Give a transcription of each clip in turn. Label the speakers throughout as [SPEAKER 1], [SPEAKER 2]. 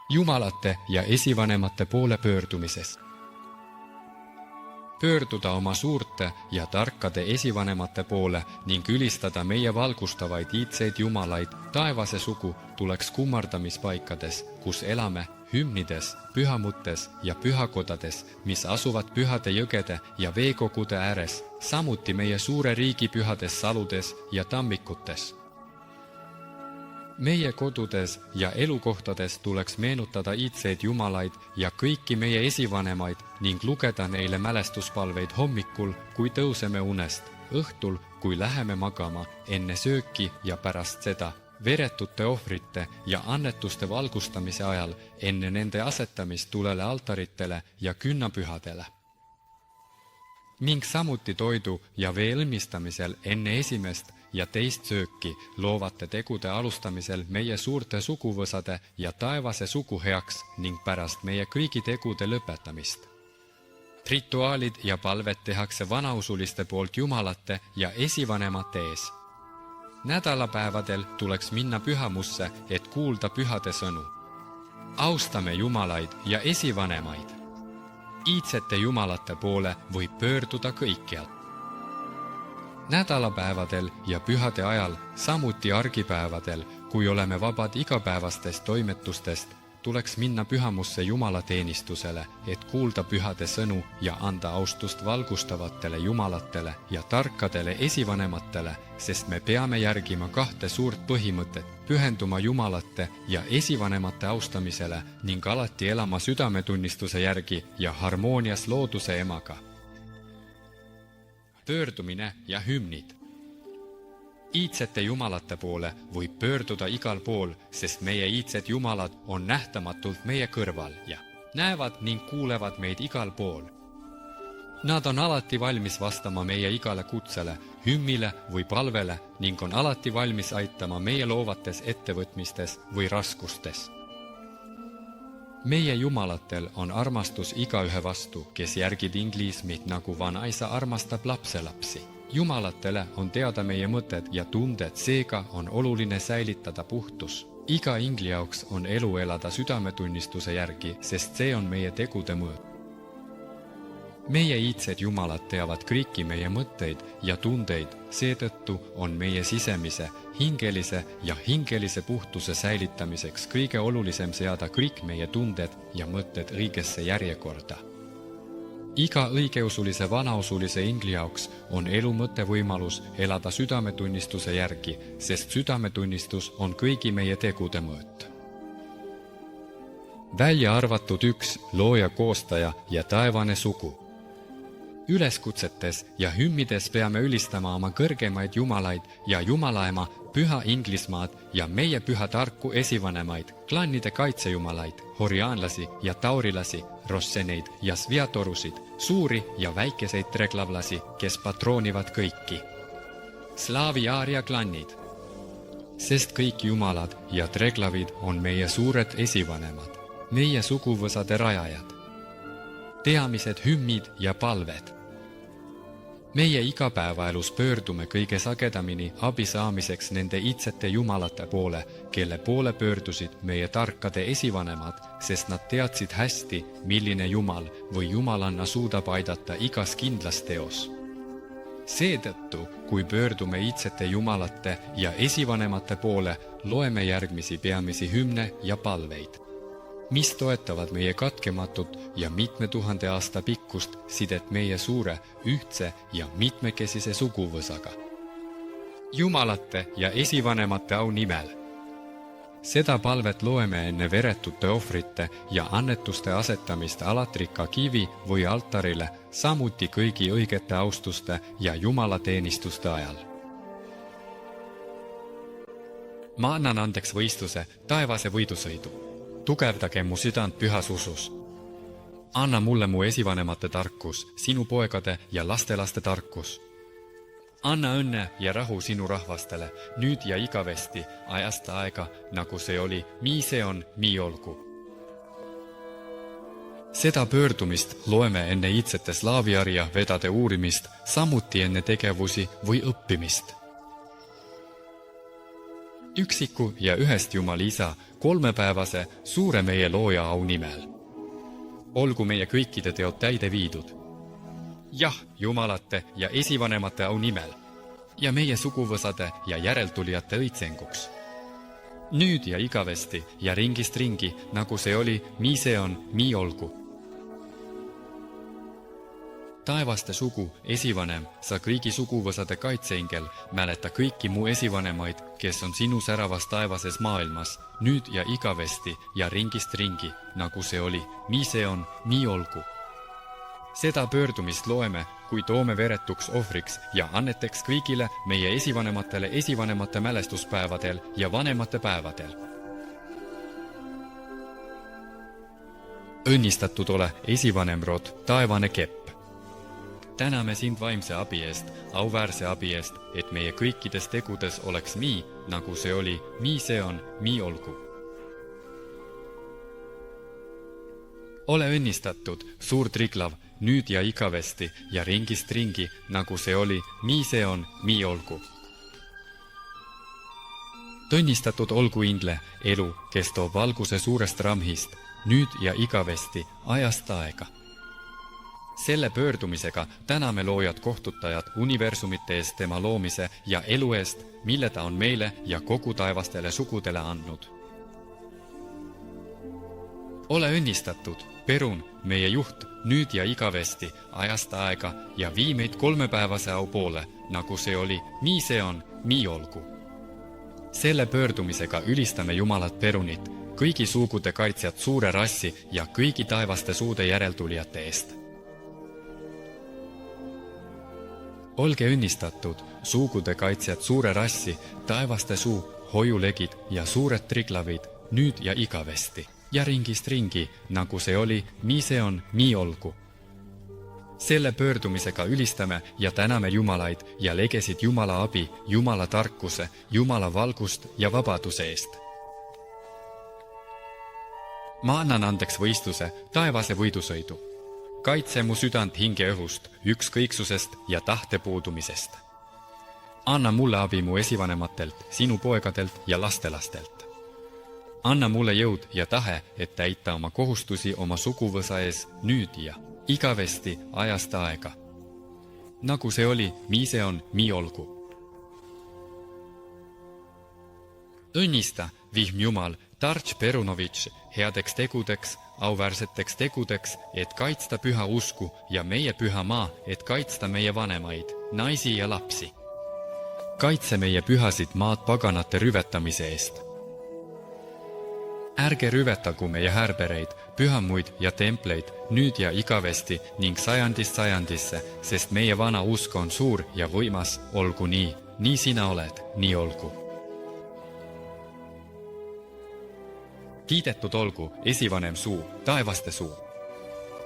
[SPEAKER 1] jumalate ja esivanemate poole pöördumises. Pöörduda oma suurte ja tarkade esivanemate poole ning ülistada meie valgustavaid iidseid jumalaid taevase sugu tuleks kummardamispaikades, kus elame, hümnides, pühamutes ja pühakodades, mis asuvad pühade jõgede ja veekogude ääres, samuti meie suure riigi pühades saludes ja tammikutes. Meie kodudes ja elukohtades tuleks meenutada iidseid jumalaid ja kõiki meie esivanemaid ning lugeda neile mälestuspalveid hommikul, kui tõuseme unest, õhtul, kui läheme magama, enne sööki ja pärast seda, veretute ohvrite ja annetuste valgustamise ajal, enne nende asetamist tulele altaritele ja künnapühadele. Ning samuti toidu ja vee õlmistamisel enne esimest ja teist sööki loovate tegude alustamisel meie suurte suguvõsade ja taevase sugu heaks ning pärast meie kõigi tegude lõpetamist. Rituaalid ja palved tehakse vanausuliste poolt jumalate ja esivanemate ees. Nädalapäevadel tuleks minna pühamusse, et kuulda pühade sõnu. Austame jumalaid ja esivanemaid. Iidsete jumalate poole võib pöörduda kõikjal. Nädalapäevadel ja pühade ajal, samuti argipäevadel, kui oleme vabad igapäevastest toimetustest, tuleks minna pühamusse jumalateenistusele, et kuulda pühade sõnu ja anda austust valgustavatele jumalatele ja tarkadele esivanematele, sest me peame järgima 2 suurt põhimõtet, pühenduma jumalate ja esivanemate austamisele ning alati elama südametunnistuse järgi ja harmoonias looduse emaga. Pöördumine ja hümnid. Iidsete jumalate poole võib pöörduda igal pool, sest meie iidsed jumalad on nähtamatult meie kõrval ja näevad ning kuulevad meid igal pool. Nad on alati valmis vastama meie igale kutsele, hümnile või palvele ning on alati valmis aitama meie loovates ettevõtmistes või raskustes. Meie jumalatel on armastus igaühe vastu, kes järgib inglismit nagu vanaisa armastab lapselapsi. Jumalatele on teada meie mõtted ja tunded, seega on oluline säilitada puhtus. Iga ingli jaoks on elu elada südametunnistuse järgi, sest see on meie tegude mõõt. Meie iidsed jumalad teavad kõiki meie mõtteid ja tundeid, seetõttu on meie sisemise, hingelise puhtuse säilitamiseks kõige olulisem seada kõik meie tunded ja mõtted õigesse järjekorda. Iga õigeusulise vanausulise ingli jaoks on elu mõttevõimalus elada südametunnistuse järgi, sest südametunnistus on kõigi meie tegude mõõt. Välja arvatud üks looja, koostaja ja taevane sugu. Üleskutsetes ja hümmides peame ülistama oma kõrgemaid jumalaid ja jumalaema, püha Inglismaad ja meie püha tarku esivanemaid, klannide kaitsejumalaid, horiaanlasi ja taurilasi, rosseneid ja sviatorusid, suuri ja väikeseid treglavlasi, kes patroonivad kõiki. Slaavi aaria klannid. Sest kõik jumalad ja treglavid on meie suured esivanemad, meie suguvõsade rajajad. Teamised, hümmid ja palved. Meie igapäevaelus pöördume kõige sagedamini abi saamiseks nende iidsete jumalate poole, kelle poole pöördusid meie tarkade esivanemad, sest nad teadsid hästi, milline jumal või jumalanna suudab aidata igas kindlas teos. Seetõttu, kui pöördume iidsete jumalate ja esivanemate poole, loeme järgmisi peamisi hümne ja palveid, mis toetavad meie katkematut ja mitme tuhande aasta pikkust sidet meie suure, ühtse ja mitmekesise suguvõsaga. Jumalate ja esivanemate au nimel. Seda palvet loeme enne veretute ohvrite ja annetuste asetamist alatrika kivi või altarile, samuti kõigi õigete austuste ja jumalateenistuste ajal. Ma annan andeks võistluse, taevase võidusõidu. Tugevdage mu südant pühas usus. Anna mulle mu esivanemate tarkus, sinu poegade ja lastelaste tarkus. Anna õnne ja rahu sinu rahvastele, nüüd ja igavesti, ajast aega, nagu see oli, nii see on, nii olgu. Seda pöördumist loeme enne iidsete slaaviarja vedade uurimist, samuti enne tegevusi või õppimist. üksiku ja ühest Jumala Isa, kolmepäevase suure meie looja au nimel. Olgu meie kõikide teod täide viidud. Jah, jumalate ja esivanemate au nimel ja meie suguvõsade ja järeltulijate õitsenguks. Nüüd ja igavesti ja ringist ringi, nagu see oli, nii see on, nii olgu. Taevaste sugu, esivanem, sa kõigi suguvõsade kaitseingel, mäleta kõiki mu esivanemaid, kes on sinu säravas taevases maailmas, nüüd ja igavesti ja ringist ringi, nagu see oli, nii see on, nii olgu. Seda pöördumist loeme, kui toome veretuks ohvriks ja anneteks kõigile meie esivanematele esivanemate mälestuspäevadel ja vanemate päevadel. Õnnistatud ole esivanemrod, taevane kepp. Täname sind vaimse abi eest, auväärse abi eest, et meie kõikides tegudes oleks nii, nagu see oli, nii see on, nii olgu. Ole õnnistatud, suur triglav, nüüd ja igavesti ja ringist ringi, nagu see oli, nii see on, nii olgu. Tõnnistatud olgu Indle, elu, kes toob valguse suurest ramhist, nüüd ja igavesti, ajast aega. Selle pöördumisega täname loojad kohtutajad universumite eest tema loomise ja elu eest, mille ta on meile ja kogu taevastele sugudele andnud. Ole õnnistatud, Perun, meie juht, nüüd ja igavesti, ajast aega ja vii meid kolmepäevase au poole, nagu see oli, nii see on, nii olgu. Selle pöördumisega ülistame Jumalat Perunit, kõigi sugude kaitsjad suure rassi ja kõigi taevaste suude järeltulijate eest. Olge õnnistatud, suugude kaitsjad suure rassi, taevaste suu, hoiulegid ja suured triglavid, nüüd ja igavesti, ja ringist ringi, nagu see oli, nii see on, nii olgu. Selle pöördumisega ülistame ja täname Jumalaid ja legesid Jumala abi, Jumala tarkuse, Jumala valgust ja vabaduse eest. Ma annan andeks võistluse, taevase võidusõidu. Kaitse mu südant hingeõhust, ükskõiksusest ja tahte puudumisest. Anna mulle abi mu esivanematelt, sinu poegadelt ja lastelastelt. Anna mulle jõud ja tahe, et täita oma kohustusi oma suguvõsa ees nüüd ja igavesti ajast aega. Nagu see oli, nii see on, nii olgu. Õnnista, vihm Jumal, Tarč Perunovitš headeks tegudeks, auväärseteks tegudeks, et kaitsta püha usku ja meie püha maa, et kaitsta meie vanemaid, naisi ja lapsi. Kaitse meie pühasid maad paganate rüvetamise eest. Ärge rüvetagu meie härbereid, pühamuid ja templeid nüüd ja igavesti ning sajandist sajandisse, sest meie vana usk on suur ja võimas, olgu nii, nii sina oled, nii olgu. Kiidetud olgu esivanem suu, taevaste suu.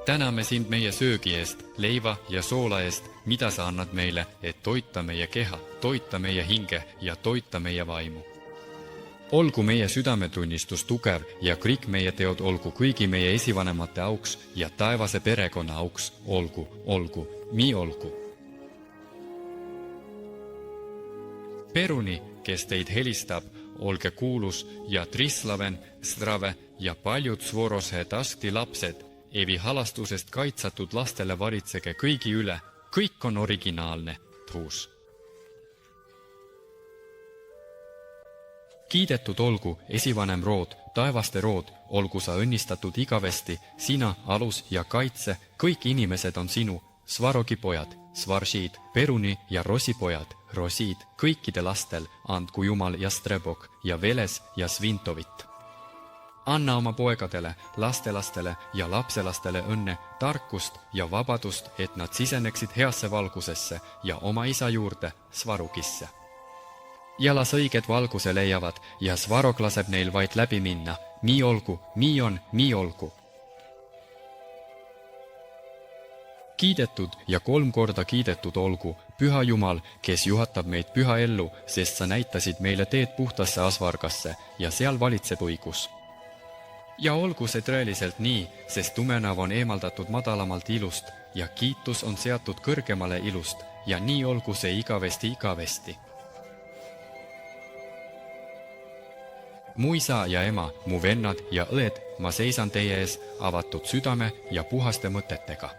[SPEAKER 1] Täname sind meie söögi eest, leiva ja soola eest, mida sa annad meile, et toita meie keha, toita meie hinge ja toita meie vaimu. Olgu meie südametunnistus tugev ja kõik meie teod olgu kõigi meie esivanemate auks ja taevase perekonna auks, olgu, olgu, nii olgu. Peruni, kes teid helistab, olge kuulus ja Trislaven, Strave ja paljud Svorose taskti lapsed, evi halastusest kaitsatud lastele varitsege kõigi üle, kõik on originaalne, tuus. Kiidetud olgu esivanem rood, taevaste rood, olgu sa õnnistatud igavesti, sina, alus ja kaitse, kõik inimesed on sinu, Svarogi pojad, Svaršid, Peruni ja Rosi pojad, Rosid, kõikide lastel, andku Jumal ja Strebok ja Veles ja Svintovit. Anna oma poegadele, lastelastele ja lapselastele õnne, tarkust ja vabadust, et nad siseneksid heasse valgusesse ja oma isa juurde, Svarugisse. Ja las õiged valguse leiavad ja Svarog laseb neil vaid läbi minna, nii olgu, nii on, nii olgu. Kiidetud ja 3 korda kiidetud olgu, püha Jumal, kes juhatab meid püha ellu, sest sa näitasid meile teed puhtasse asvargasse ja seal valitseb õigus. Ja olgu see tõeliselt nii, sest tumenav on eemaldatud madalamalt ilust ja kiitus on seatud kõrgemale ilust ja nii olgu see igavesti igavesti. mu isa ja ema, mu vennad ja õed, ma seisan teie ees avatud südame ja puhaste mõtetega.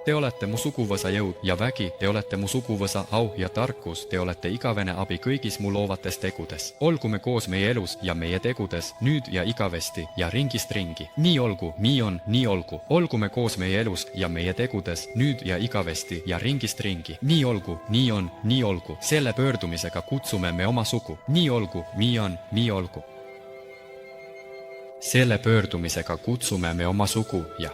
[SPEAKER 1] Te olete mu suguvõsa jõud ja vägi, te olete mu suguvõsa au ja tarkus, te olete igavene abi kõigis mu loovates tegudes. Olgu me koos meie elus ja meie tegudes, nüüd ja igavesti ja ringist ringi. Nii olgu, nii on, nii olgu. Olgu me koos meie elus ja meie tegudes, nüüd ja igavesti ja ringist ringi. Nii olgu, nii on, nii olgu. Selle pöördumisega kutsume me oma sugu. Nii olgu, nii on, nii olgu. Selle pöördumisega kutsume me oma sugu ja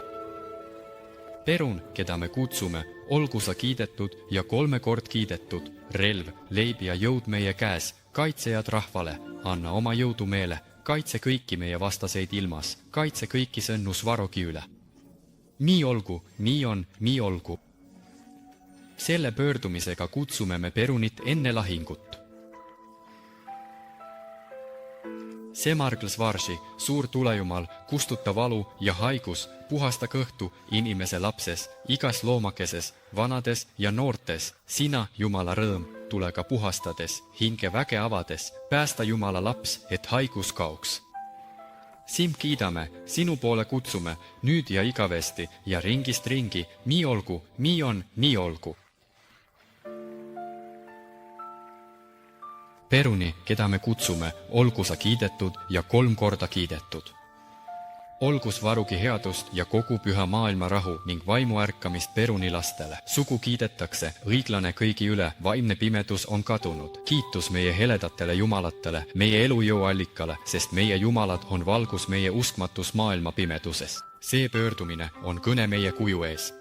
[SPEAKER 1] Perun, keda me kutsume, olgu sa kiidetud ja 3 kord kiidetud, relv, leib ja jõud meie käes, kaitsejad rahvale, anna oma jõudu meele, kaitse kõiki meie vastaseid ilmas, kaitse kõiki sõnnu Svarogi üle. Nii olgu, nii on, nii olgu. Selle pöördumisega kutsume me Perunit enne lahingut. Semargl Svarši, suur tulejumal, kustuta valu ja haigus, puhasta kõhtu inimese lapses, igas loomakeses, vanades ja noortes, sina, Jumala rõõm, tule ka puhastades, hinge väge avades, päästa Jumala laps, et haigus kaoks. Sind kiidame, sinu poole kutsume, nüüd ja igavesti ja ringist ringi, nii olgu, nii on, nii olgu. Peruni, keda me kutsume, olgu sa kiidetud ja 3 korda kiidetud. Olgu Svarugi headust ja kogu püha maailma rahu ning vaimu ärkamist Peruni lastele. Sugu kiidetakse, õiglane kõigi üle, vaimne pimedus on kadunud. Kiitus meie heledatele jumalatele, meie elujõu allikale, sest meie jumalad on valgus meie uskmatus maailma pimeduses. See pöördumine on kõne meie kuju ees.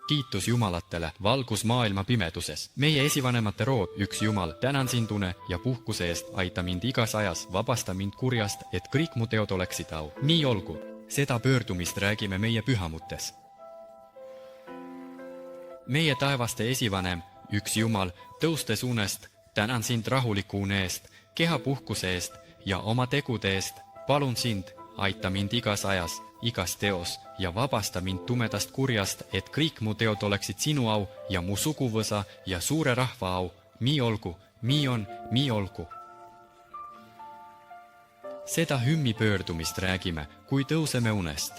[SPEAKER 1] Kiitus jumalatele, valgus maailma pimeduses. Meie esivanemate rood, üks Jumal, tänan sind une ja puhkuse eest, aita mind igas ajas, vabasta mind kurjast, et kõik mu teod oleksid au. Nii olgu, seda pöördumist räägime meie pühamutes. Meie taevaste esivanem, üks Jumal, tõustes unest, tänan sind rahuliku une eest, keha puhkuse eest ja oma tegude eest, palun sind, aita mind igas ajas, igas teos ja vabasta mind tumedast kurjast, et kõik mu teod oleksid sinu au ja mu suguvõsa ja suure rahva au. Nii olgu, nii on, nii olgu. Seda hümni pöördumist räägime, kui tõuseme unest.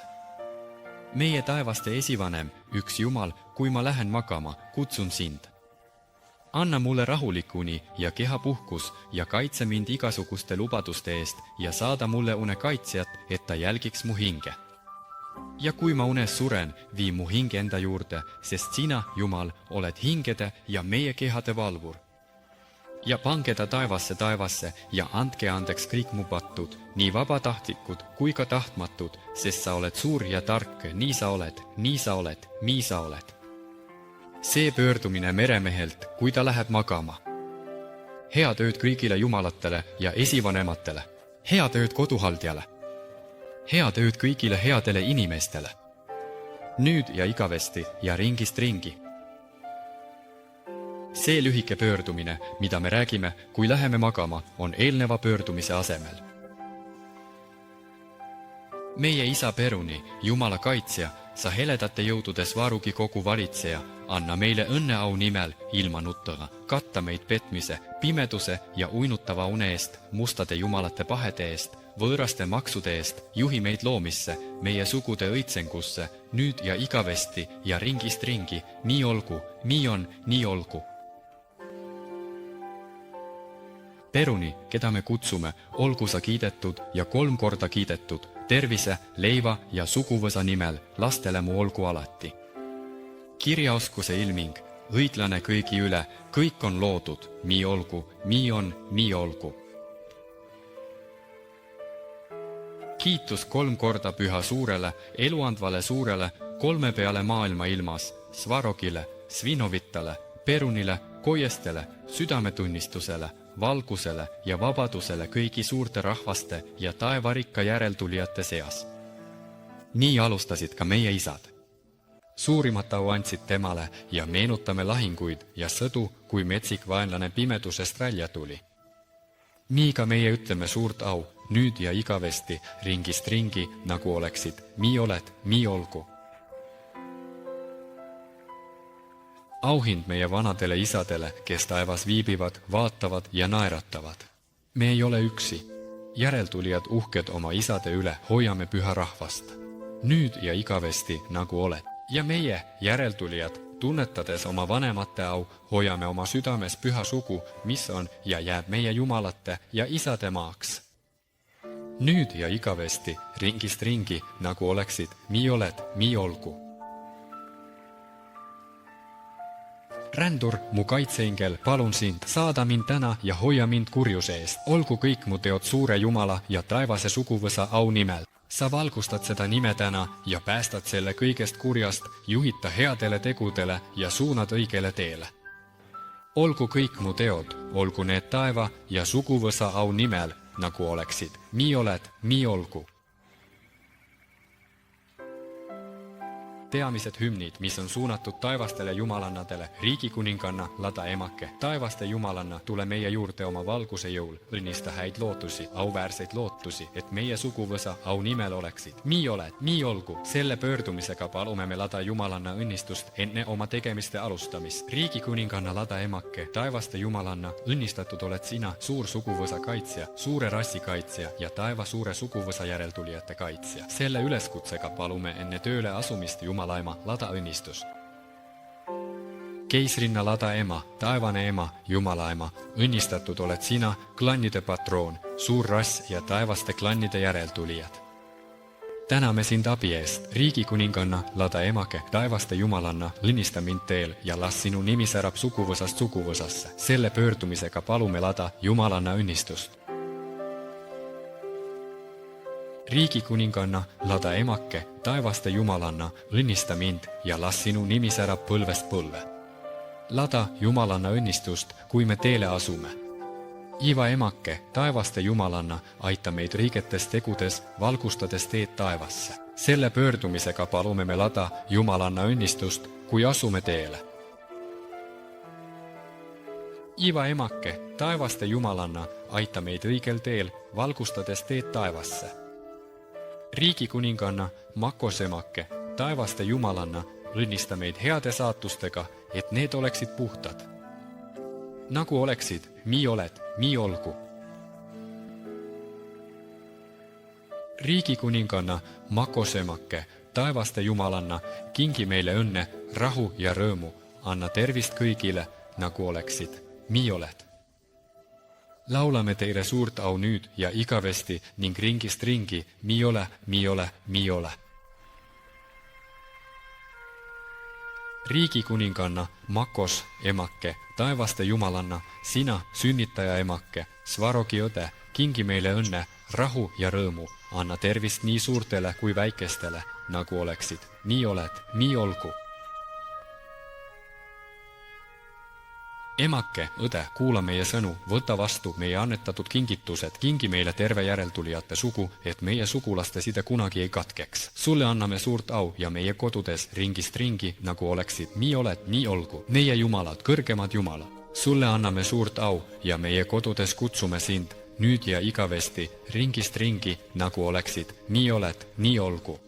[SPEAKER 1] Meie taevaste esivanem, üks Jumal, kui ma lähen magama, kutsun sind. Anna mulle rahulikuni ja keha puhkus ja kaitse mind igasuguste lubaduste eest ja saada mulle une kaitsjat, et ta jälgiks mu hinge. Ja kui ma unes suren, vii mu hinge enda juurde, sest sina, Jumal, oled hingede ja meie kehade valvur. Ja pange ta taevasse ja andke andeks kõik mu pattud, nii vabatahtlikud kui ka tahtmatud, sest sa oled suur ja tark, nii sa oled, nii sa oled, nii sa oled. See pöördumine meremehelt, kui ta läheb magama. Head ööd kõigile jumalatele ja esivanematele. Head ööd koduhaldjale. Head ööd kõigile headele inimestele. Nüüd ja igavesti ja ringist ringi. See lühike pöördumine, mida me räägime, kui läheme magama, on eelneva pöördumise asemel. Meie isa Peruni, Jumala kaitsja, sa heledate jõududes Svarugi kogu valitseja, anna meile õnneau nimel ilma nuttaga, katta meid petmise, pimeduse ja uinutava une eest, mustade jumalate pahede eest, võõraste maksude eest, juhi meid loomisse, meie sugude õitsengusse, nüüd ja igavesti ja ringist ringi, nii olgu, nii on, nii olgu. Peruni, keda me kutsume, olgu sa kiidetud ja 3 korda kiidetud, tervise, leiva ja suguvõsa nimel, lastele mu olgu alati. Kirjaoskuse ilming, õiglane kõigi üle, kõik on loodud, nii olgu, nii on, nii olgu. Kiitus 3 korda püha suurele, eluandvale suurele, 3 peale maailma ilmas, Svarogile, Svinovitale, Perunile, Koiestele, südametunnistusele, valgusele ja vabadusele kõigi suurte rahvaste ja taevarikka järeltulijate seas. Nii alustasid ka meie isad. Suurimat au andsid temale ja meenutame lahinguid ja sõdu, kui metsik vaenlane pimedusest välja tuli. Nii ka meie ütleme suurt au, nüüd ja igavesti, ringist ringi, nagu oleksid, nii oled, nii olgu. Auhind meie vanadele isadele, kes taevas viibivad, vaatavad ja naeratavad. Me ei ole üksi. Järeltulijad uhked oma isade üle hoiame püha rahvast. Nüüd ja igavesti nagu oled. Ja meie, järeltulijad, tunnetades oma vanemate au, hoiame oma südames püha sugu, mis on ja jääb meie jumalate ja isade maaks. Nüüd ja igavesti, ringist ringi, nagu oleksid, nii oled, nii olgu. Rändur, mu kaitseingel, palun sind, saada mind täna ja hoia mind kurjuse eest. Olgu kõik mu teod suure Jumala ja taevase suguvõsa au nimel. Sa valgustad seda nime täna ja päästad selle kõigest kurjast, juhid ta headele tegudele ja suunad õigele teele. Olgu kõik mu teod, olgu need taeva ja suguvõsa au nimel, nagu oleksid. Nii oled, nii olgu. Teamised hümnid, mis on suunatud taevastele jumalannadele, riigikuninganna, lada emake. Taevaste jumalanna, tule meie juurde oma valguse jõul, õnnista häid lootusi, auväärseid lootusi, et meie suguvõsa au nimel oleksid. Nii oled, nii olgu. Selle pöördumisega palume me lada jumalanna õnnistust enne oma tegemiste alustamist. Riigikuninganna, lada emake, taevaste jumalanna, õnnistatud oled sina, suur suguvõsa kaitsja, suure rassi kaitsja ja taeva suure suguvõsa järeltulijate kaitsja. Selle üleskutsega palume enne tööle asumist Jumalaema, lada õnnistust. Keisrinna, lada ema, taevane ema, Jumalaema, õnnistatud oled sina, klannide patroon, suur rass ja taevaste klannide järeltulijad. Täname sind abi eest, riigikuninganna, lada emake, taevaste jumalanna, õnnista mind teel ja las sinu nimi särab suguvõsast suguvõsasse. Selle pöördumisega palume lada Jumalanna õnnistust. Riigikuninganna, lada emake, taevaste jumalanna, õnnista mind ja las sinu nimi särab põlvest põlve. Lada Jumalanna õnnistust, kui me teele asume. Iiva emake, taevaste jumalanna, aita meid riigetes tegudes, valgustades teed taevasse. Selle pöördumisega palume me lada Jumalanna õnnistust, kui asume teele. Iiva emake, taevaste jumalanna, aita meid õigel teel, valgustades teed taevasse. Riigikuninganna, makosemake, taevaste jumalanna, õnnista meid heade saatustega, et need oleksid puhtad. Nagu oleksid, nii oled, nii olgu. Riigikuninganna, makosemake, taevaste jumalanna, kingi meile õnne, rahu ja rõõmu, anna tervist kõigile, nagu oleksid, nii oled. Laulame teile suurt au nüüd ja igavesti ning ringist ringi, nii ole, nii ole, nii ole. Riigikuninganna, makos emake, taevaste jumalanna, sina, sünnitaja emake, svarogi õde, kingi meile õnne, rahu ja rõõmu, anna tervist nii suurtele kui väikestele, nagu oleksid, nii oled, nii olgu. Emake, õde, kuula meie sõnu, võta vastu meie annetatud kingitused, kingi meile terve järeltulijate sugu, et meie sugulaste side kunagi ei katkeks. Sulle anname suurt au ja meie kodudes ringist ringi, nagu oleksid, nii oled, nii olgu. Meie jumalad, kõrgemad jumalad. Sulle anname suurt au ja meie kodudes kutsume sind, nüüd ja igavesti, ringist ringi, nagu oleksid, nii oled, nii olgu.